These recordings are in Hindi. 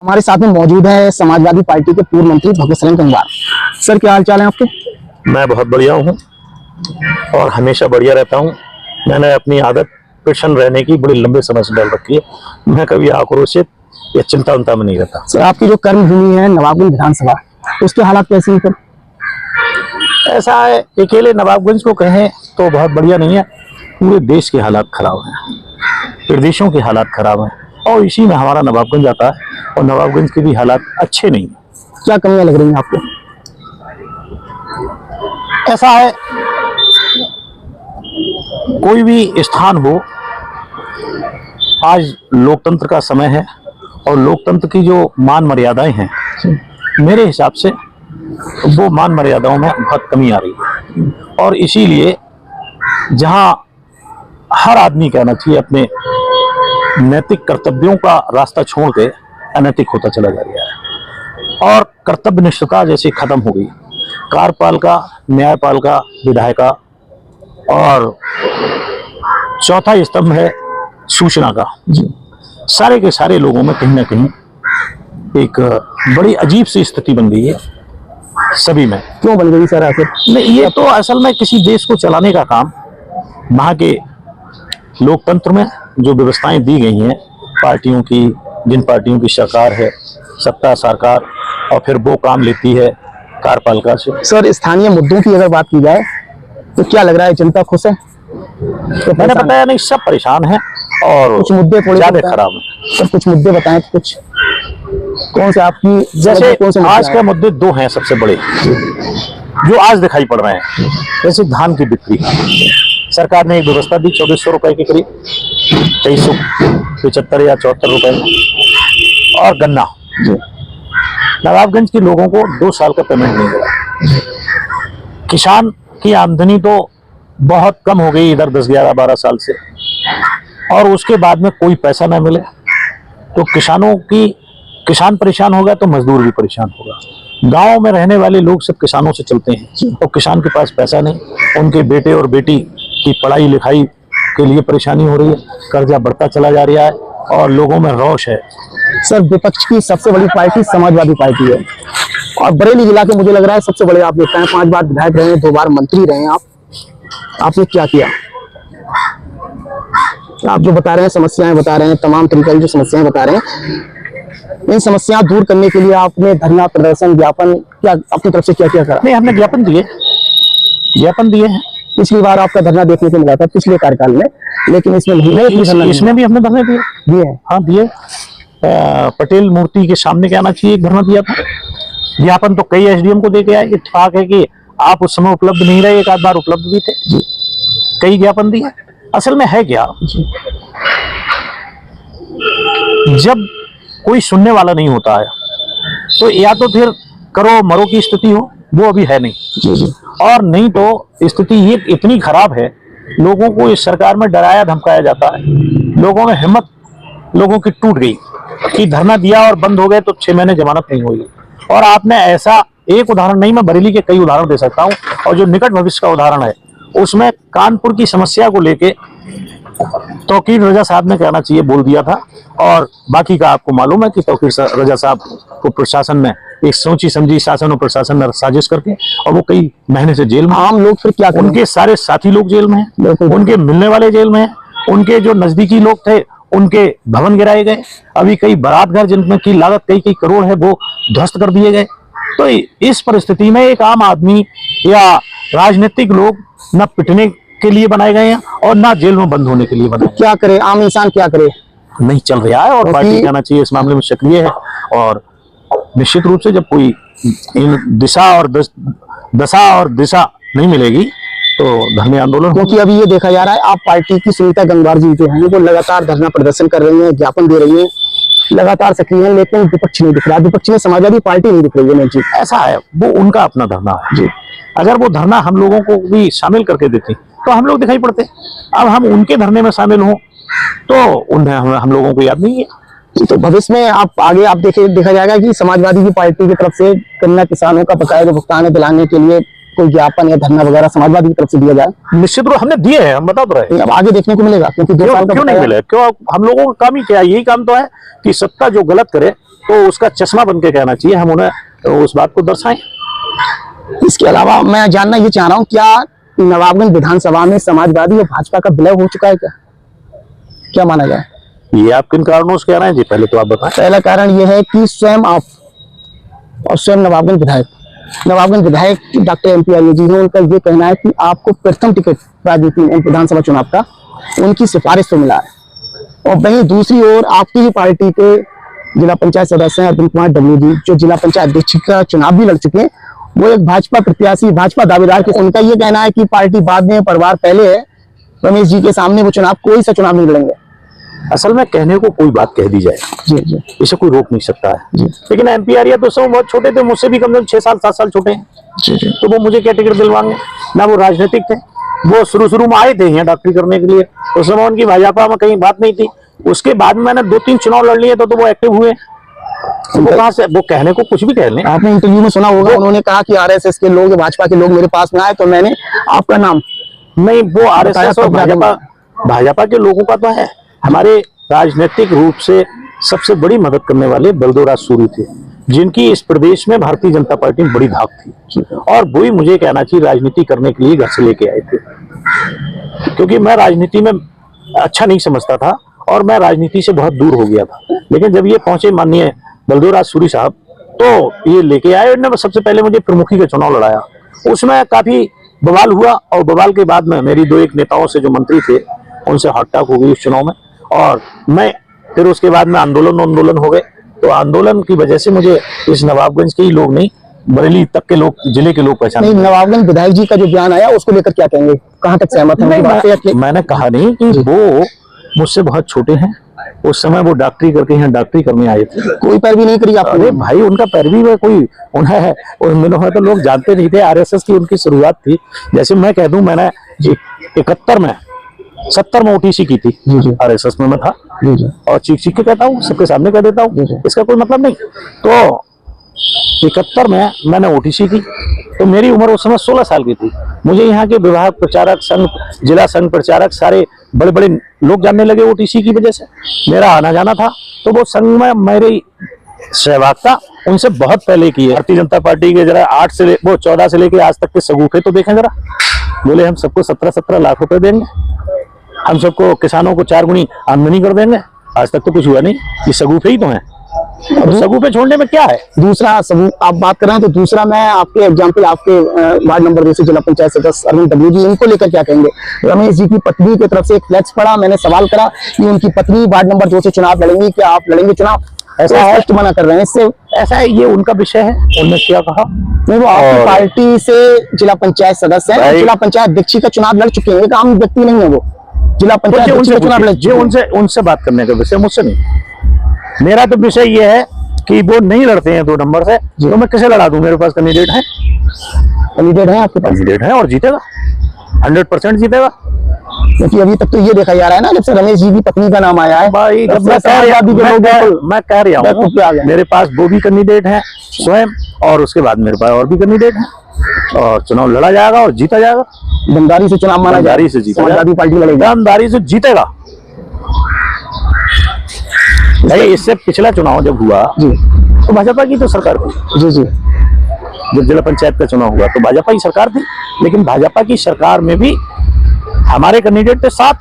हमारे साथ में मौजूद है समाजवादी पार्टी के पूर्व मंत्री भगत सिंह गंगवार। सर, क्या हाल चाल है आपके? मैं बहुत बढ़िया हूँ और हमेशा बढ़िया रहता हूँ। मैंने अपनी आदत प्रसन्न रहने की बड़ी लंबे समय से डाल रखी है। मैं कभी आक्रोशित या चिंता में नहीं रहता। सर, आपकी जो कर्म भूमि है नवाबगंज विधानसभा, उसके हालात कैसे हैं? ऐसा है, अकेले नवाबगंज को कहें तो बहुत बढ़िया नहीं है। पूरे देश के हालात खराब हैं, प्रदेशों के हालात खराब हैं और इसी में हमारा नवाबगंज आता है और नवाबगंज के भी हालात अच्छे नहीं हैं। क्या कमियां लग रही हैं आपको? ऐसा है, कोई भी स्थान हो, आज लोकतंत्र का समय है और लोकतंत्र की जो मान मर्यादाएं हैं, मेरे हिसाब से वो मान मर्यादाओं में बहुत कमी आ रही है और इसीलिए जहां हर आदमी कहना चाहिए अपने नैतिक कर्तव्यों का रास्ता छोड़ के अनैतिक होता चला जा रहा है और कर्तव्य निष्ठता जैसे खत्म हो गई। कार्यपालिका, न्यायपालिका, विधायिका और चौथा स्तंभ है सूचना का। सारे के सारे लोगों में कहीं ना कहीं एक बड़ी अजीब सी स्थिति बन गई है सभी में। क्यों बन गई सर आखिर? नहीं, ये तो असल में किसी देश को चलाने का काम वहाँ के लोकतंत्र में जो व्यवस्थाएं दी गई हैं पार्टियों की, जिन पार्टियों की सरकार है, सत्ता सरकार, और फिर वो काम लेती है कार्यपालिका से। सर, स्थानीय मुद्दों की अगर बात की जाए तो क्या लग रहा है, जनता खुश है? तो मैंने बताया नहीं, सब परेशान हैं और कुछ मुद्दे थोड़े ज्यादा खराब हैं। सर, कुछ मुद्दे बताएं तो कुछ। कौन से आपकी जैसे कौन से आज के मुद्दे दो हैं सबसे बड़े जो आज दिखाई पड़ रहे हैं। जैसे धान की बिक्री, सरकार ने एक व्यवस्था दी 2400 रुपए के करीब, 2375 या 74 रुपए में। और गन्ना, नवाबगंज के लोगों को 2 साल का पेमेंट नहीं मिला। किसान की आमदनी तो बहुत कम हो गई इधर 10, 11, 12 साल से, और उसके बाद में कोई पैसा ना मिले तो किसान परेशान होगा तो मजदूर भी परेशान होगा। गांव में रहने वाले लोग सब किसानों से चलते हैं और किसान के पास पैसा नहीं, उनके बेटे और बेटी की पढ़ाई लिखाई के लिए परेशानी हो रही है, कर्जा बढ़ता चला जा रहा है और लोगों में रोष है। सर, विपक्ष की सबसे बड़ी पार्टी समाजवादी पार्टी है और बरेली जिला के मुझे लग रहा है सबसे बड़े आप देखते हैं। 5 बार विधायक रहे हैं, 2 बार मंत्री रहे हैं। आपने क्या किया? आप जो बता रहे हैं, समस्याएं बता रहे हैं, तमाम तरीके की जो समस्याएं बता रहे हैं, इन समस्या दूर करने के लिए आपने धरना, प्रदर्शन, ज्ञापन क्या अपनी तरफ से क्या क्या करा? नहीं, हमने ज्ञापन दिए हैं। पिछली बार आपका धरना देखने को मिला था पिछले कार्यकाल में, लेकिन इसमें नहीं। इसमें भी हमने धरने दिए हैं। हाँ, दिए। पटेल मूर्ति के सामने क्या आना चाहिए, एक धरना दिया था। ज्ञापन तो कई एसडीएम को दे के आए। इत्तेफाक है कि आप उस समय उपलब्ध नहीं रहे, एक आध बार उपलब्ध भी थे। कई ज्ञापन दिए। असल में है क्या, जब कोई सुनने वाला नहीं होता है तो या तो फिर करो मरो की स्थिति हो, वो अभी है नहीं। और नहीं तो स्थिति ये इतनी खराब है, लोगों को इस सरकार में डराया धमकाया जाता है। लोगों में हिम्मत लोगों की टूट गई कि धरना दिया और बंद हो गए तो 6 महीने जमानत नहीं होगी। और आपने ऐसा एक उदाहरण नहीं, मैं बरेली के कई उदाहरण दे सकता हूं और जो निकट भविष्य का उदाहरण है उसमें कानपुर की समस्या को लेके तौकीर रजा साहब ने कहना चाहिए बोल दिया था और बाकी का आपको मालूम है कि तौकीर रजा साहब को प्रशासन में एक सोची समझी शासन और प्रशासन ने साजिश करके और वो कई महीने से जेल में। आम लोग फिर क्या करें? उनके सारे साथी लोग जेल में हैं, उनके मिलने वाले जेल में हैं, उनके जो नजदीकी लोग थे उनके भवन गिराए गए। अभी कई बारात घर जिनमें की लागत कई करोड़ है वो ध्वस्त कर दिए गए। तो इस परिस्थिति में एक आम आदमी या राजनीतिक लोग न पिटने के लिए बनाए गए हैं और ना जेल में बंद होने के लिए बनाए। क्या करे आम इंसान, क्या करे? नहीं चल रहा है और पार्टी कहना चाहिए इस मामले में सक्रिय है और निश्चित रूप से जब कोई इन दशा और दिशा नहीं मिलेगी तो धरने आंदोलन। क्योंकि अभी ये देखा जा रहा है, आप पार्टी की सुनीता गंगवार जी जो हैं वो लगातार धरना प्रदर्शन कर रही हैं, ज्ञापन दे रही हैं, लगातार सक्रिय हैं, लेकिन विपक्ष नहीं दिख रहा। विपक्ष में समाजवादी पार्टी नहीं दिख रही है। जी, ऐसा है, वो उनका अपना धरना है। जी, अगर वो धरना हम लोगों को भी शामिल करके देते तो हम लोग दिखाई पड़ते। अब हम उनके धरने में शामिल हों तो उन्हें हम लोगों को याद नहीं है। तो भविष्य में आप आगे देखा जाएगा कि समाजवादी की पार्टी की तरफ से गन्ना किसानों का बकाया जो भुगतान है दिलाने के लिए कोई ज्ञापन या धरना वगैरह समाजवादी की तरफ से दिया जाए। निश्चित रूप हमने दिए हैं, हम बता तो रहे। अब आगे देखने को मिलेगा क्योंकि 2 साल क्यों नहीं मिले? क्यों? हम लोगों का काम ही क्या है, यही काम तो है कि सत्ता जो गलत करे तो उसका चश्मा बन के कहना चाहिए, हम उन्हें उस बात को दर्शाएं। इसके अलावा मैं जानना ये चाह रहा हूँ, क्या नवाबगंज विधानसभा में समाजवादी और भाजपा का विलय हो चुका है क्या माना जाए? ये आप किन कारणों से कह रहे हैं जी, पहले तो आप बताएं। पहला कारण यह है कि स्वयं आप और स्वयं नवाबगंज विधायक डॉक्टर MP आर्य जी हैं, उनका ये कहना है कि आपको प्रथम टिकट राजनीति में विधानसभा चुनाव का उनकी सिफारिश से मिला है। और वहीं दूसरी ओर आपकी ही पार्टी के जिला पंचायत सदस्य हैं अरविंद कुमार डब्ल्यू जी, जो जिला पंचायत अध्यक्ष का चुनाव भी लड़ चुके हैं, वो एक भाजपा प्रत्याशी, भाजपा दावेदार के, उनका ये कहना है कि पार्टी बाद में, परिवार पहले है, रमेश जी के सामने वो चुनाव, कोई सा चुनाव नहीं लड़ेंगे। असल में कहने को कोई बात कह दी जाए जी जी इसे कोई रोक नहीं सकता है जी लेकिन MP आर्य तो सब बहुत छोटे थे, मुझसे भी कम से कम 6 साल 7 साल छोटे हैं, जी जी तो वो मुझे क्या टिकट दिलवाएंगे? ना वो राजनीतिक थे, वो शुरू में आए थे यहाँ डॉक्टरी करने के लिए, उस समय उनकी भाजपा में कहीं बात नहीं थी। उसके बाद में मैंने 2-3 चुनाव लड़ लिए तो वो एक्टिव हुए। वो कहाँ से, वो कहने को कुछ भी कह लें। आपने इंटरव्यू में सुना होगा, उन्होंने कहा कि RSS के लोग, भाजपा के लोग मेरे पास में आए तो मैंने आपका नाम नहीं, वो RSS और भाजपा के लोगों का तो है। हमारे राजनीतिक रूप से सबसे बड़ी मदद करने वाले बलदेवराज सूरी थे, जिनकी इस प्रदेश में भारतीय जनता पार्टी में बड़ी धाक थी, और वही मुझे कहना चाहिए राजनीति करने के लिए घर से लेके आए थे, क्योंकि मैं राजनीति में अच्छा नहीं समझता था और मैं राजनीति से बहुत दूर हो गया था। लेकिन जब ये पहुंचे माननीय बलदेवराज सूरी साहब, तो ये लेके आए, उन्होंने सबसे पहले मुझे प्रमुखी का चुनाव लड़ाया। उसमें काफी बवाल हुआ और बवाल के बाद में मेरी 2-1 नेताओं से जो मंत्री थे उनसे हॉट-टॉक हो गई उस चुनाव में, और मैं फिर उसके बाद में आंदोलन हो गए। तो आंदोलन की वजह से मुझे इस नवाबगंज के ही लोग नहीं, बरेली तक के लोग, जिले के लोग पहचान। नहीं, नवाबगंज विधायक जी का जो बयान आया उसको लेकर क्या कहेंगे, कहाँ तक सहमत हैं? मैंने कहा नहीं कि वो मुझसे बहुत छोटे हैं, उस समय वो डॉक्टरी करके यहाँ डॉक्टरी करने आए थे, कोई पैरवी नहीं करी आपने? अरे भाई, उनका पैरवी में कोई उन्हें उन दिनों में तो लोग जानते नहीं थे। RSS की उनकी शुरुआत थी। जैसे मैं कह दूं, मैंने 70 में OTC की थी, RSS में मैं था, और चीख के कहता हूँ, सबके सामने कह देता हूँ, इसका कोई मतलब नहीं। तो 71 में मैंने OTC की, तो मेरी उम्र उस समय 16 साल की थी। मुझे यहाँ के विभाग प्रचारक, संघ, जिला संघ प्रचारक, सारे बड़े बड़े लोग जानने लगे OTC की वजह से, मेरा आना जाना था। तो वो संघ में मेरी सहभागिता उनसे बहुत पहले की है। भारतीय जनता पार्टी के जरा 14 से लेके आज तक के सगुफे तो देखें जरा। बोले हम सबको 17-17 लाख रुपए देंगे, हम सबको किसानों को 4 गुनी आमदनी कर देंगे। आज तक तो कुछ हुआ नहीं, ये सगुफे ही तो हैं। सगुफे छोड़ने में क्या है? दूसरा आप बात कर रहे हैं, तो दूसरा मैं आपके एग्जाम्पल, आपके वार्ड नंबर 2 से जिला पंचायत सदस्य अरविंद डब्ल्यू जी, इनको लेकर क्या कहेंगे? रमेश जी की पत्नी की तरफ से एक फ्लैक्स पड़ा, मैंने सवाल करा कि उनकी पत्नी वार्ड नंबर 2 से चुनाव लड़ेंगी, क्या आप लड़ेंगे चुनाव? ऐसा है, मना कर रहे हैं इससे। ऐसा है, ये उनका विषय है, उन्होंने क्या कहा। नहीं, वो आपकी पार्टी से जिला पंचायत सदस्य है, जिला पंचायत अध्यक्ष का चुनाव लड़ चुके हैं, एक आम व्यक्ति नहीं है वो, जिला पंचायत अध्यक्ष का चुनाव लड़ चुके हैं। उनसे बात करने का विषय मुझसे नहीं। मेरा तो विषय ये है कि वो नहीं लड़ते हैं 2 नंबर से, तो मैं किसे लड़ा दूं? मेरे पास कैंडिडेट है, आपके पास कैंडिडेट है, और जीतेगा, 100% जीतेगा। क्योंकि अभी तक तो ये देखा जा रहा है ना, जब से रमेश जी की पत्नी का नाम आया है भाई, जब मैं कह रहा हूँ मेरे पास वो भी कैंडिडेट है स्वयं, और उसके बाद मेरे पास और भी कैंडिडेट है, और चुनाव लड़ा जाएगा और जीता जाएगा। दमदारी से चुनाव माना, दमदारी से जीता, समाजवादी पार्टी लड़ेगी, दमदारी से जीतेगा। नहीं, इससे पिछला चुनाव जब हुआ जी, तो भाजपा की तो सरकार थी। जी जी, जब जिला पंचायत का चुनाव हुआ तो भाजपा की सरकार थी, लेकिन भाजपा की सरकार में भी हमारे कैंडिडेट थे 7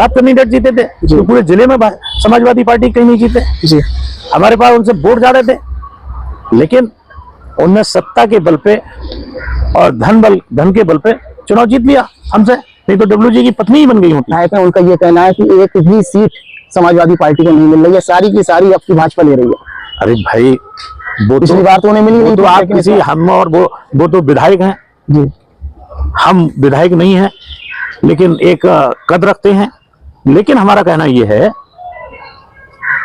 कैंडिडेट जीते थे, तो पूरे जिले में समाजवादी पार्टी कहीं नहीं जीते जी। हमारे पास उनसे वोट ज्यादा थे, लेकिन उनने सत्ता के बल पे और धन के बल पे चुनाव जीत लिया हमसे, नहीं तो डब्ल्यू जी की पत्नी ही बन गई होती। उनका ये कहना है कि एक भी सीट समाजवादी पार्टी को नहीं मिल रही है, सारी की सारी अब की भाजपा ले रही है। अरे भाई, वो पिछली बार तो उन्हें मिली नहीं, तो आप किसी, हम और वो तो विधायक हैं जी, हम विधायक नहीं हैं, लेकिन एक कद रखते हैं। लेकिन हमारा कहना यह है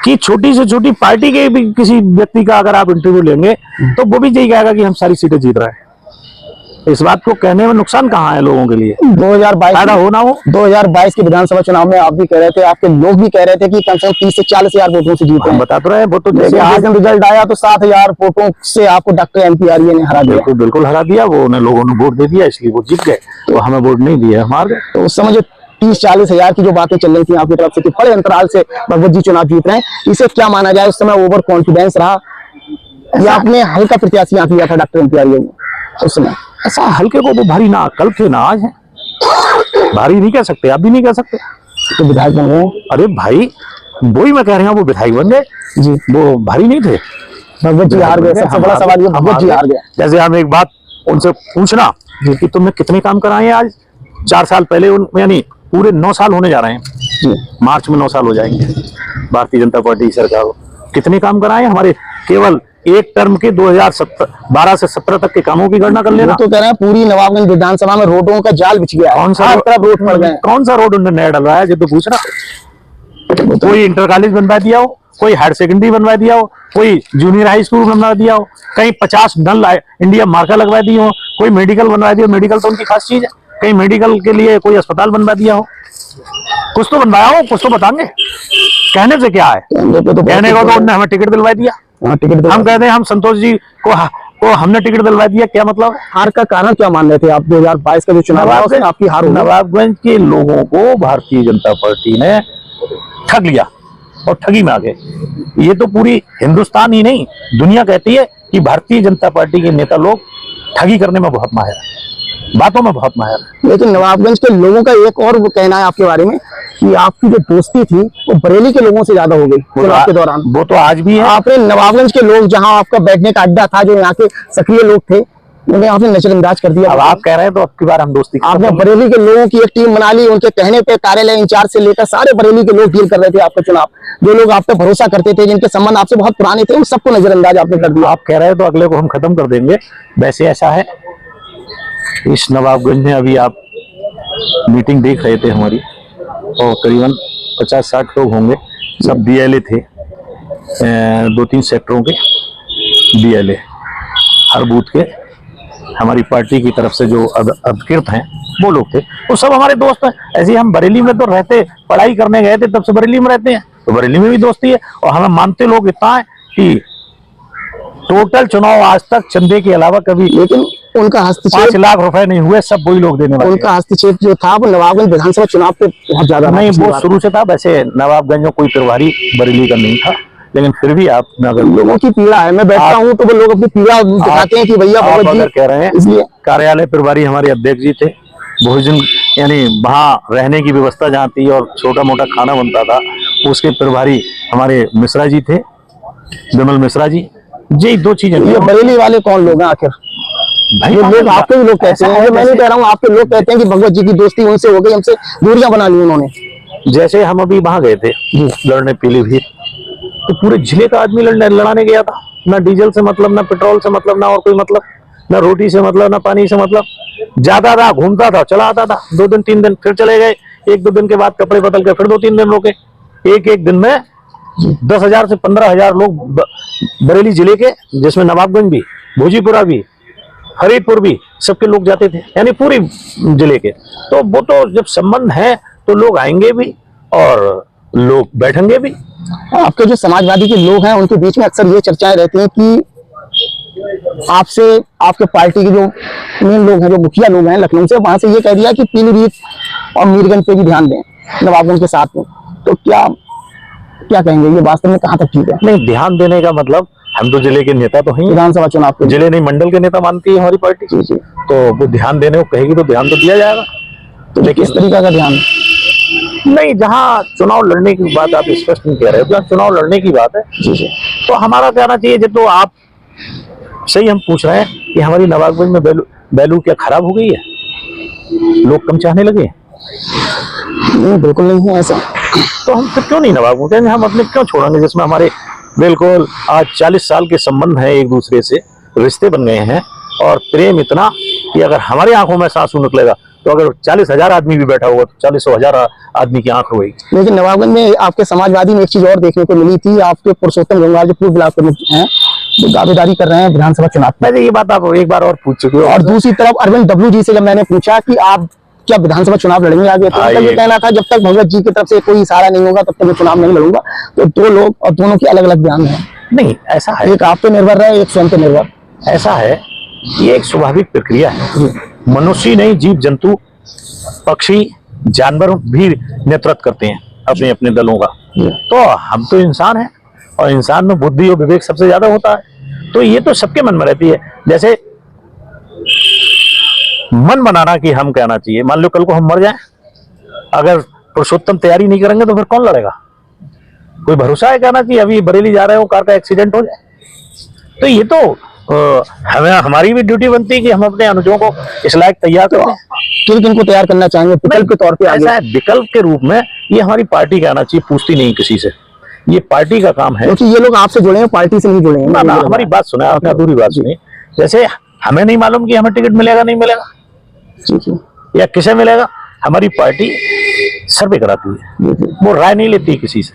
कि छोटी से छोटी पार्टी के भी किसी व्यक्ति का अगर आप इंटरव्यू लेंगे तो वो भी यही कहेगा कि हम सारी सीटें जीत रहे हैं। इस बात को कहने में नुकसान कहाँ है लोगों के लिए? 2022 फायदा हो ना हो। 2022 के विधानसभा चुनाव में आप भी कह रहे थे, आपके लोग भी कह रहे थे कि कम से कम 30 से 40 हजार वोटों से जीते हैं। बता तो रहे, वो तो जैसे आज रिजल्ट आया तो 7,000 वोटों से आपको डॉक्टर MP आर्य ने हरा दिया। बिल्कुल हरा दिया, वो उन्हें लोगों ने वोट दे दिया, इसलिए वो जीत गए, तो हमें वोट नहीं दिया, हार गए। तो उस समय जो 30-40 हजार की जो बातें चल रही थी आपकी तरफ से कि बड़े अंतराल से भगवत जी चुनाव जीत रहे हैं, इसे क्या माना जाए? उस समय ओवर कॉन्फिडेंस रहा या आपने हल्का प्रत्याशी यहाँ किया था डॉक्टर एमपी उस समय? ऐसा हल्के को वो भारी ना कल थे ना आज है, भारी नहीं कह सकते, आप भी नहीं कह सकते। तो विधायक बन गए। अरे भाई वही मैं कह रहा हूँ, वो विधायक बन गए जी, वो भारी नहीं थे। भगवत जी हार गए। सबसे बड़ा सवाल ये भगवत जी हार गए। जैसे हम एक बात उनसे पूछना कि तुमने कितने काम कराए हैं आज 4 साल पहले, यानी पूरे 9 साल होने जा रहे हैं जी, मार्च में 9 साल हो जाएंगे भारतीय जनता पार्टी की सरकार को, कितने काम कराए हमारे? केवल एक टर्म के 2012 से 17 तक के कामों की गणना कर लेना। तो कह रहे हैं पूरी नवाबगंज विधानसभा में रोडों का जाल बिछ गया। कौन सा रोड पड़ गए? कौन सा रोड उन्होंने नया डलवाया है, तो पूछना। कोई इंटर कॉलेज बनवा दिया हो, कोई हायर सेकेंडरी बनवा दिया हो, कोई जूनियर हाई स्कूल बनवा दिया हो, कहीं 50 नल इंडिया मार्का लगवा दी हो, कोई मेडिकल बनवा दिया। मेडिकल तो उनकी खास चीज है, कहीं मेडिकल के लिए कोई अस्पताल बनवा दिया हो, कुछ तो बनवाया हो, कुछ तो बताएंगे। कहने से क्या है, कहने को तो उन्होंने हमें टिकट दिलवा दिया। टिकट हम कहते हैं हम संतोष जी को हमने टिकट दिलवा दिया, क्या मतलब? हार का कारण क्या मान रहे थे आप? 2022 का जो चुनाव आया उसमें आपकी हार हुई। नवाबगंज के लोगों को भारतीय जनता पार्टी ने ठग लिया और ठगी में आ गए। ये तो पूरी हिंदुस्तान ही नहीं दुनिया कहती है कि भारतीय जनता पार्टी के नेता लोग ठगी करने में बहुत माहिर है, बातों में बहुत माहिर है। लेकिन नवाबगंज के लोगों का एक और वो कहना है आपके बारे में कि आपकी जो दोस्ती थी वो बरेली के लोगों से ज्यादा हो गई चुनाव के दौरान। वो तो आज भी है। आपने नवाबगंज के लोग, जहां आपका बैठने का अड्डा था, जो यहाँ के सक्रिय लोग थे, उन्हें आपने नजरअंदाज कर दिया। अब आप कह रहे हैं तो अब की बार हम दोस्ती आपने बरेली के लोगों की एक टीम बना ली, उनके कहने पे कार्यालय इंचार्ज से लेकर सारे बरेली के लोग डील कर रहे थे आपका चुनाव। जो लोग आप पे भरोसा करते थे, जिनके संबंध आपसे बहुत पुराने थे, उन सबको नजरअंदाज आपने कर दिया। आप कह रहे हैं तो अगले को हम खत्म कर देंगे। वैसे ऐसा है, इस नवाबगंज में अभी आप मीटिंग देख रहे थे हमारी, और करीबन 50-60 लोग होंगे, सब बीएलए थे, 2-3 सेक्टरों के बीएलए, हर बूथ के हमारी पार्टी की तरफ से जो अधिकृत हैं वो लोग थे, वो सब हमारे दोस्त हैं। ऐसे ही हम बरेली में तो रहते, पढ़ाई करने गए थे तब से बरेली में रहते हैं, तो बरेली में भी दोस्ती है। और हमें मानते लोग इतना है कि टोटल चुनाव आज तक चंदे के अलावा कभी, लेकिन उनका हस्तक्षेप 5 लाख रुपए नहीं हुए, सब वही लोग देने वाले। उनका हस्तक्षेप जो था वो नवाबगंज विधानसभा चुनाव पे बहुत ज्यादा नहीं, वो शुरू से था। वैसे नवाबगंज में कोई प्रभारी बरेली का नहीं था, लेकिन फिर भी आप अगर लोगों की पीड़ा है, मैं बैठता हूँ तो वो लोग अपनी पीड़ा दिखाते हैं कि भैया आप भगत जी अगर कह रहे हैं, इसलिए कार्यालय प्रभारी हमारे अध्यक्ष जी थे, भोजन यानी वहाँ रहने की व्यवस्था जहाँ थी और छोटा मोटा खाना बनता था, उसके प्रभारी हमारे मिश्रा जी थे, विमल मिश्रा जी। ये 2 चीजें। ये बरेली वाले कौन लोग हैं आखिर? भाई ये लोग आपके भी लोग कहते हैं, मैं नहीं कह रहा हूँ, आपके लोग कहते हैं कि भगवत जी की दोस्ती उनसे हो गई, हमसे दूरियां बना ली उन्होंने। जैसे हम अभी वहां गए थे लड़ने पीलीभीत, तो पूरे जिले का आदमी लड़ाने गया था। ना डीजल से मतलब, ना पेट्रोल से मतलब, ना और कोई मतलब, ना रोटी से मतलब, ना पानी से मतलब। जाता था, घूमता था, चला आता था, 2 दिन 3 दिन, फिर चले गए। 1-2 दिन के बाद कपड़े बदल के फिर 2-3 दिन रुके। एक दिन में 10,000 से 15,000 लोग बरेली जिले के, जिसमें नवाबगंज भी, भोजीपुरा भी, फरीदपुर भी, सबके लोग जाते थे, यानी पूरी जिले के। तो वो तो जब संबंध है तो लोग आएंगे भी और लोग बैठेंगे भी। आपके जो समाजवादी के लोग हैं उनके बीच में अक्सर ये चर्चाएं रहती हैं कि आपसे, आपके पार्टी के जो मेन लोग हैं, जो मुखिया लोग हैं लखनऊ से, वहां से ये कह दिया कि पीलीभीत और मीरगंज पे भी ध्यान दें नवाबगंज के साथ में। तो क्या कहेंगे, ये वास्तव में कहाँ तक ठीक है? नहीं, ध्यान देने का मतलब, हम तो जिले के नेता तो हैं, विधानसभा चुनाव के जिले नहीं मंडल के नेता मानती है हमारी पार्टी। जी। तो वो ध्यान देने को कहेगी तो ध्यान तो दिया जाएगा। तो किस तरीका का ध्यान? नहीं, जहाँ चुनाव लड़ने की बात आप स्पष्ट नहीं कह रहे हो, जहाँ चुनाव लड़ने की बात है, जी, तो हमारा कहना चाहिए, जब तो आप सही हम पूछ रहे हैं कि हमारी नवाबगंज में वैल्यू क्या खराब हो गई है, लोग कम चाहने लगे? नहीं, बिल्कुल नहीं है ऐसा। तो हम फिर क्यों नहीं नवाबगंज कहेंगे, हम अपने क्यों छोड़ेंगे, जिसमें हमारे बिल्कुल आज 40 साल के संबंध है, एक दूसरे से रिश्ते बन गए हैं, और प्रेम इतना कि अगर हमारी आंखों में आंसू निकलेगा तो अगर 40,000 आदमी भी बैठा होगा तो 40,000 आदमी की आंख रोएगी। लेकिन नवाबगंज में आपके समाजवादी में एक चीज और देखने को मिली थी, आपके पुरुषोत्तम गंगवार जो पूर्व ब्लॉक प्रमुख हैं, वो दावेदारी कर रहे हैं विधानसभा चुनाव में। ये बात आप एक बार और पूछ चुके हो। और दूसरी तरफ अरविंद डब्लू जी से जब मैंने पूछा कि आप क्या विधानसभा चुनाव लड़ेंगे आगे, तो उनका ये कहना था जब तक भगवत जी की तरफ से कोई इशारा नहीं होगा तब तक मैं चुनाव नहीं लड़ूंगा। तो 2 लोग और दोनों की अलग अलग बयान है। नहीं, ऐसा है, एक आप पे निर्भर रहे, एक स्वयं पे निर्भर। ऐसा है, ये एक स्वाभाविक प्रक्रिया है। मनुष्य नहीं, जीव जंतु, पक्षी, जानवर भी नेतृत्व करते हैं अपने अपने दलों का। तो हम तो इंसान हैं और इंसान में बुद्धि और विवेक सबसे ज्यादा होता है। तो ये तो सबके मन में रहती है। जैसे मन बनाना कि हम कहना चाहिए, मान लो कल को हम मर जाएं, अगर पुरुषोत्तम तैयारी नहीं करेंगे तो फिर कौन लड़ेगा? कोई भरोसा है कहना कि अभी बरेली जा रहे हो, कार का एक्सीडेंट हो जाए? तो ये तो हमें हमारी भी ड्यूटी बनती है कि हम अपने अनुजों को इस लायक तैयार करें। किन को तैयार करना चाहेंगे विकल्प के तौर पे? ऐसा है, विकल्प के रूप में ये हमारी पार्टी कहना चाहिए, पूछती नहीं किसी से, ये पार्टी का काम है। क्योंकि ये लोग आपसे जुड़े हैं, पार्टी से नहीं जुड़े हैं। ना, हमारी बात सुना, आपने अधूरी बात सुनी। जैसे हमें नहीं मालूम कि हमें टिकट मिलेगा नहीं मिलेगा या किसे मिलेगा, हमारी पार्टी सर्वे कराती है, वो राय नहीं लेती किसी से,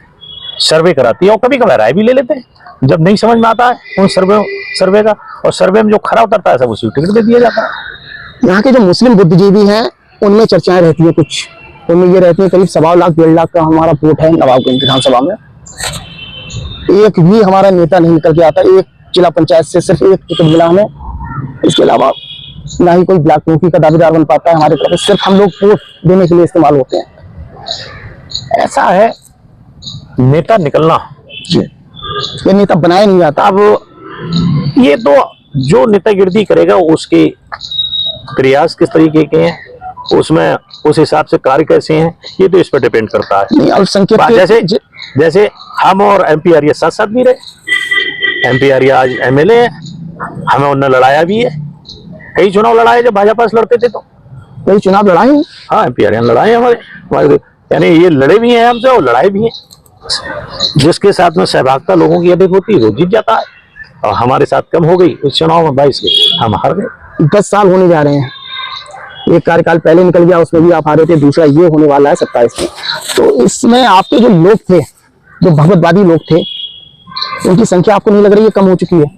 सर्वे कराती है। और कभी कभी राय भी ले लेते हैं जब नहीं समझ में आता है उन सर्वे का, और सर्वे में जो खरा उतरता है सब उसी टिकट दे दिया जाता है। यहाँ के जो मुस्लिम बुद्धिजीवी हैं उनमें चर्चाएं रहती है, कुछ उनमें ये रहती है, करीब 1.25 लाख 1.5 लाख का हमारा वोट है नवाबगंज विधानसभा में, एक भी हमारा नेता नहीं निकल के आता। एक जिला पंचायत से सिर्फ एक टिकट मिला हमें, इसके अलावा ना ही कोई ब्लैक नौकरी का दावेदार बन पाता है हमारे तरफ। सिर्फ हम लोग वोट देने के लिए इस्तेमाल होते हैं। ऐसा है नेता निकलना, ये नेता बनाया नहीं जाता। अब ये तो जो नेतागिरी करेगा उसके प्रयास किस तरीके के हैं, उसमें उस हिसाब से कार्य कैसे हैं, ये तो इस पर डिपेंड करता है। अल्पसंख्यक जैसे हम और एमपी आर्या साथ साथ भी रहे, एमपी आर्या आज एमएलए है, हमें उन्होंने लड़ाया भी है, कई चुनाव लड़ाए जब भाजपा से लड़ते थे तो कई चुनाव लड़ाए। हाँ, एमपी आर्या लड़ाए हमारे, यानी ये लड़े भी हैं हमसे और लड़ाए भी हैं। जिसके साथ में सहभागिता लोगों की अधिक होती है वो जीत जाता है, और हमारे साथ कम हो गई इस चुनाव में 22 के, हम हार गए। 10 साल होने जा रहे हैं, एक कार्यकाल पहले निकल गया, उसमें भी आप हारे थे, दूसरा ये होने वाला है 27 में। तो इसमें आपके जो लोग थे, जो भगवतवादी लोग थे, उनकी संख्या आपको नहीं लग रही है कम हो चुकी है?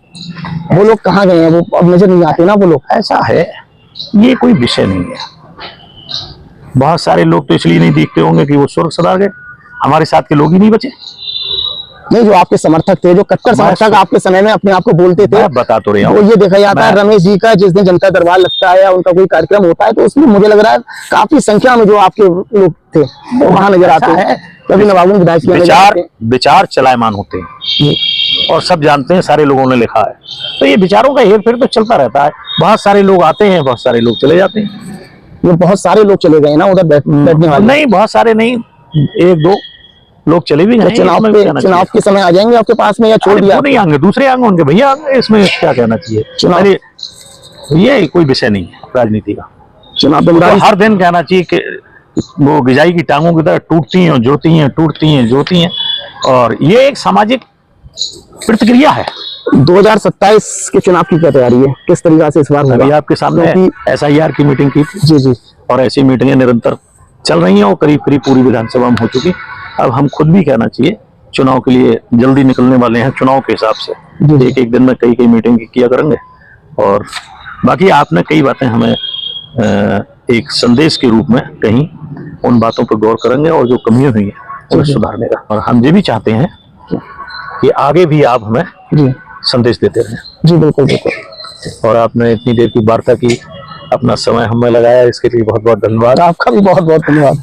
वो लोग कहाँ गए हैं? वो अब नजर नहीं आते ना वो लोग। ऐसा है, ये कोई विषय नहीं है। बहुत सारे लोग तो इसलिए नहीं दिखते होंगे कि वो स्वर्ग सदा गए, हमारे साथ के लोग ही नहीं बचे। नहीं, जो आपके समर्थक थे, जो कट्टर समर्थक आपके समय में अपने आप को बोलते थे, बता तो रहा हूं, वो ये देखा जाता है रमेश जी का जिस दिन जनता दरबार लगता है या उनका कोई कार्यक्रम होता है, तो उसमें मुझे लग रहा है काफी संख्या में जो आपके लोग थे वो वहां नजर आते हैं। कभी नवाबगंज विधायक विचार चलायमान होते हैं और सब जानते हैं, सारे लोगों ने लिखा है, तो ये विचारों का हेर फेर तो चलता रहता है। बहुत सारे लोग आते हैं, बहुत सारे लोग चले जाते हैं। ये बहुत सारे लोग चले गए ना उधर बैठने वाले? नहीं, बहुत सारे नहीं, 1-2 लोग चले भी गए। चुनाव के समय आ जाएंगे आपके पास में या छोड़ दिया? नहीं आएंगे, दूसरे आएंगे उनके भैया आएंगे, इसमें क्या कहना चाहिए। चुनाव ये कोई विषय नहीं है राजनीति का। चुनाव तो हर दिन कहना चाहिए कि वो गिजाई की टांगों की तरह टूटती हैं और जुड़ती हैं, टूटती हैं जुड़ती हैं, और ये एक सामाजिक प्रतिक्रिया है। 2027 के चुनाव की क्या तैयारी है, किस तरीके से इस बार होगा? अभी आपके सामने SIR की मीटिंग की थी। जी, और ऐसी मीटिंगें निरंतर चल रही हैं और करीब करीब पूरी विधानसभा में हो चुकी। अब हम खुद भी कहना चाहिए चुनाव के लिए जल्दी निकलने वाले हैं, चुनाव के हिसाब से एक दिन में कई मिटिंग किया करेंगे। और बाकी आपने कई बातें हमें एक संदेश के रूप में कहीं, उन बातों पर गौर करेंगे और जो कमियां हुई हैं उन्हें सुधारने का। और हम ये भी चाहते हैं कि आगे भी आप हमें संदेश देते रहें। जी बिल्कुल बिल्कुल। और आपने इतनी देर की वार्ता की, अपना समय हमें लगाया, इसके लिए बहुत बहुत धन्यवाद। आपका भी बहुत बहुत धन्यवाद।